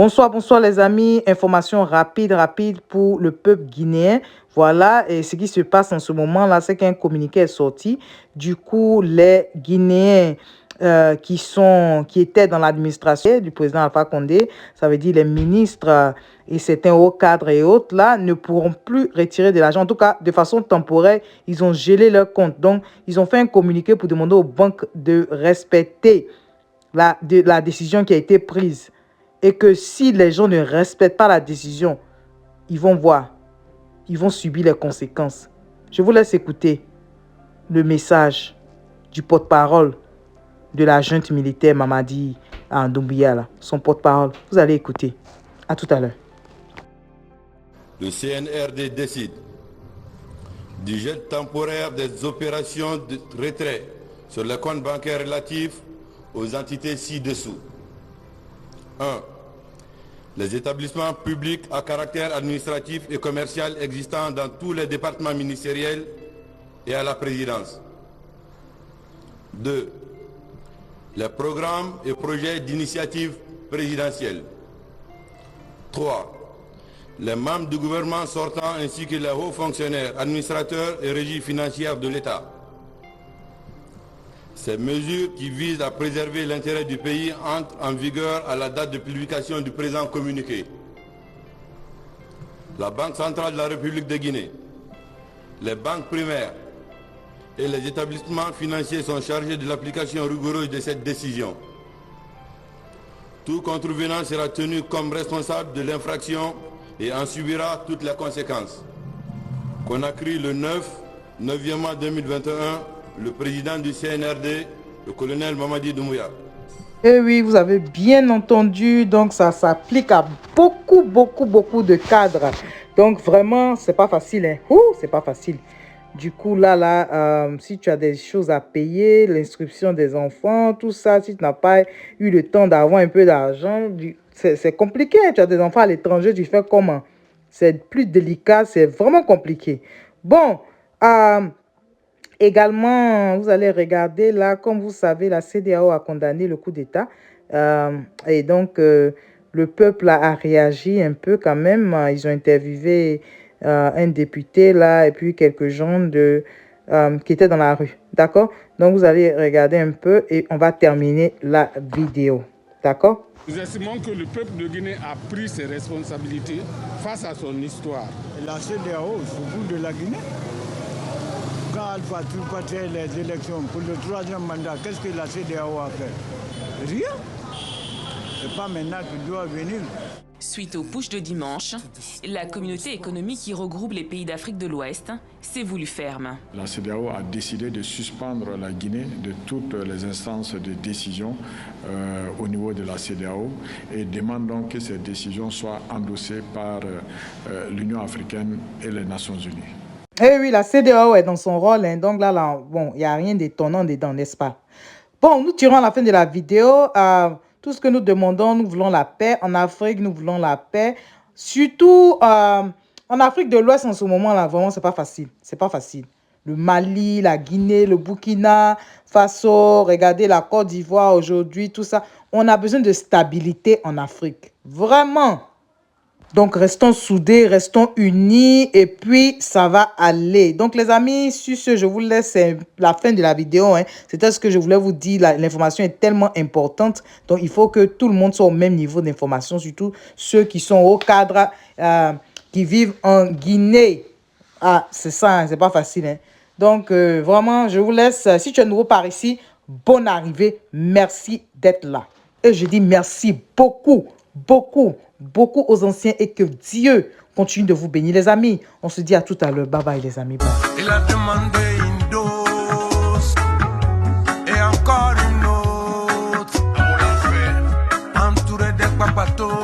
Bonsoir, bonsoir les amis. Information rapide pour le peuple guinéen. Voilà, et ce qui se passe en ce moment-là, c'est qu'un communiqué est sorti. Du coup, les Guinéens qui étaient dans l'administration du président Alpha Condé, ça veut dire les ministres et certains hauts cadres et autres, là, ne pourront plus retirer de l'argent. En tout cas, de façon temporaire, ils ont gelé leur compte. Donc, ils ont fait un communiqué pour demander aux banques de respecter la décision qui a été prise. Et que si les gens ne respectent pas la décision, ils vont voir, ils vont subir les conséquences. Je vous laisse écouter le message du porte-parole de la junte militaire Mamadi Doumbouya, son porte-parole. Vous allez écouter. À tout à l'heure. Le CNRD décide du gel temporaire des opérations de retrait sur les comptes bancaires relatifs aux entités ci-dessous. 1. Les établissements publics à caractère administratif et commercial existants dans tous les départements ministériels et à la présidence. 2. Les programmes et projets d'initiative présidentielle. 3. Les membres du gouvernement sortant ainsi que les hauts fonctionnaires, administrateurs et régies financières de l'État. Ces mesures qui visent à préserver l'intérêt du pays entrent en vigueur à la date de publication du présent communiqué. La Banque centrale de la République de Guinée, les banques primaires et les établissements financiers sont chargés de l'application rigoureuse de cette décision. Tout contrevenant sera tenu comme responsable de l'infraction et en subira toutes les conséquences. Conakry le 9e mois 2021, le président du CNRD, le colonel Mamadi Doumbouya. Eh oui, vous avez bien entendu, donc ça s'applique à beaucoup de cadres. Donc vraiment, c'est pas facile, hein. C'est pas facile. Du coup, si tu as des choses à payer, l'inscription des enfants, tout ça, si tu n'as pas eu le temps d'avoir un peu d'argent, c'est compliqué. Tu as des enfants à l'étranger, tu fais comment? C'est plus délicat, c'est vraiment compliqué. Bon, également, vous allez regarder là, comme vous savez, la CEDEAO a condamné le coup d'État. Et donc, le peuple a réagi un peu quand même. Ils ont interviewé un député là et puis quelques gens qui étaient dans la rue. D'accord? Donc, vous allez regarder un peu et on va terminer la vidéo. D'accord? Nous estimons que le peuple de Guinée a pris ses responsabilités face à son histoire. La CEDEAO, c'est le bout de la Guinée. Quand Alpha Toupa fait les élections pour le 3e mandat, qu'est-ce que la CEDEAO a fait? Rien. C'est pas maintenant qu'il doit venir. Suite au putsch de dimanche, la communauté économique qui regroupe les pays d'Afrique de l'Ouest s'est voulue ferme. La CEDEAO a décidé de suspendre la Guinée de toutes les instances de décision au niveau de la CEDEAO et demande donc que ces décisions soient endossées par l'Union africaine et les Nations unies. Eh oui, la CEDEAO est dans son rôle, hein. Donc là, bon, il n'y a rien d'étonnant dedans, n'est-ce pas? Bon, nous tirons à la fin de la vidéo. Tout ce que nous demandons, nous voulons la paix. En Afrique, nous voulons la paix. Surtout en Afrique de l'Ouest, en ce moment-là, vraiment, c'est pas facile. C'est pas facile. Le Mali, la Guinée, le Burkina Faso, regardez la Côte d'Ivoire aujourd'hui, tout ça. On a besoin de stabilité en Afrique. Vraiment. Donc, restons soudés, restons unis et puis ça va aller. Donc, les amis, sur ce, je vous laisse la fin de la vidéo. Hein. C'était ce que je voulais vous dire. L'information est tellement importante. Donc, il faut que tout le monde soit au même niveau d'information, surtout ceux qui sont au cadre, qui vivent en Guinée. Ah, c'est ça, hein, c'est pas facile. Hein. Donc, vraiment, je vous laisse. Si tu es nouveau par ici, bonne arrivée. Merci d'être là. Et je dis merci beaucoup aux anciens et que Dieu continue de vous bénir, les amis. On se dit à tout à l'heure. Bye bye, les amis. Bye. Il a demandé une dose et encore une autre. On l'a fait. Entouré des papatos.